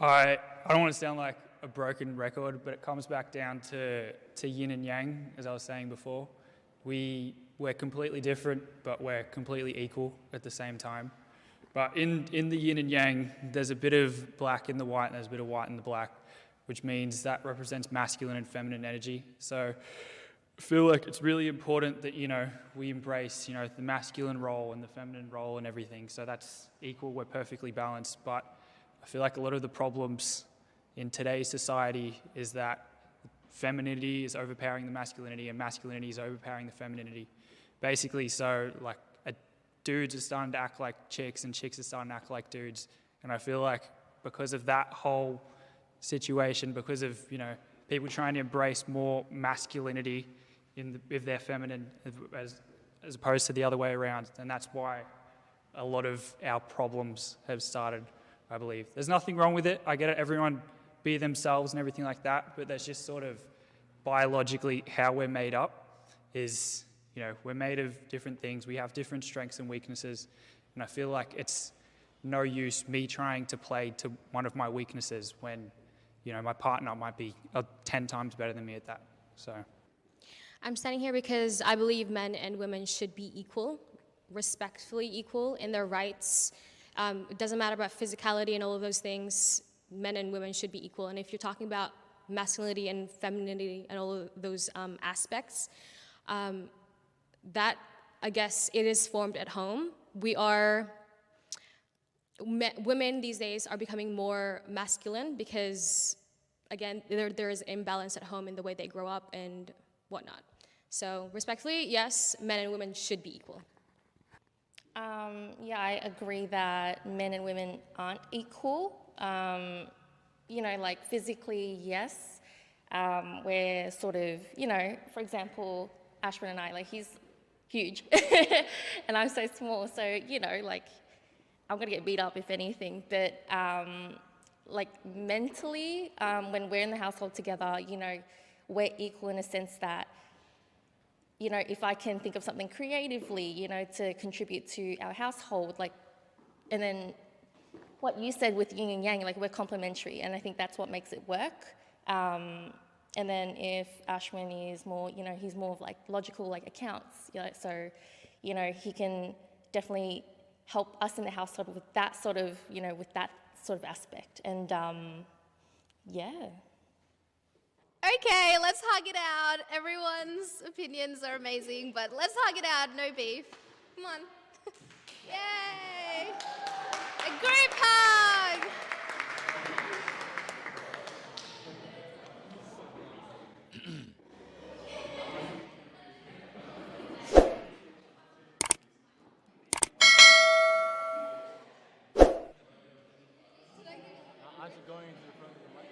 I don't want to sound like a broken record, but it comes back down to yin and yang, as I was saying before. We're completely different, but we're completely equal at the same time. But in the yin and yang, there's a bit of black in the white and there's a bit of white in the black, which means that represents masculine and feminine energy. So I feel like it's really important that, we embrace, the masculine role and the feminine role and everything. So that's equal, we're perfectly balanced. But I feel like a lot of the problems in today's society is that femininity is overpowering the masculinity and masculinity is overpowering the femininity. Basically, so like dudes are starting to act like chicks and chicks are starting to act like dudes. And I feel like because of that whole situation, because of, people trying to embrace more masculinity if they're feminine as opposed to the other way around, and that's why a lot of our problems have started, I believe. There's nothing wrong with it. I get it, everyone be themselves and everything like that, but there's just sort of biologically how we're made up is, we're made of different things. We have different strengths and weaknesses, and I feel like it's no use me trying to play to one of my weaknesses when, my partner might be 10 times better than me at that. So I'm standing here because I believe men and women should be equal, respectfully equal in their rights. It doesn't matter about physicality and all of those things. Men and women should be equal. And if you're talking about masculinity and femininity and all of those aspects, that, I guess, it is formed at home. Women these days are becoming more masculine because, again, there is imbalance at home in the way they grow up and whatnot. So, respectfully, yes, men and women should be equal. Yeah, I agree that men and women aren't equal. Like physically, yes. We're sort of, for example, Ashwin and I, like he's huge and I'm so small. So, I'm going to get beat up if anything. But mentally, when we're in the household together, we're equal in a sense that, if I can think of something creatively, to contribute to our household, and then what you said with yin and yang, we're complementary, and I think that's what makes it work. And then if Ashwin is more, he's more of logical, accounts, so, he can definitely help us in the household with that sort of, aspect. And yeah. Okay, let's hug it out. Everyone's opinions are amazing, but let's hug it out. No beef. Come on. Yay! A group hug! Aren't you going to the front of the mic?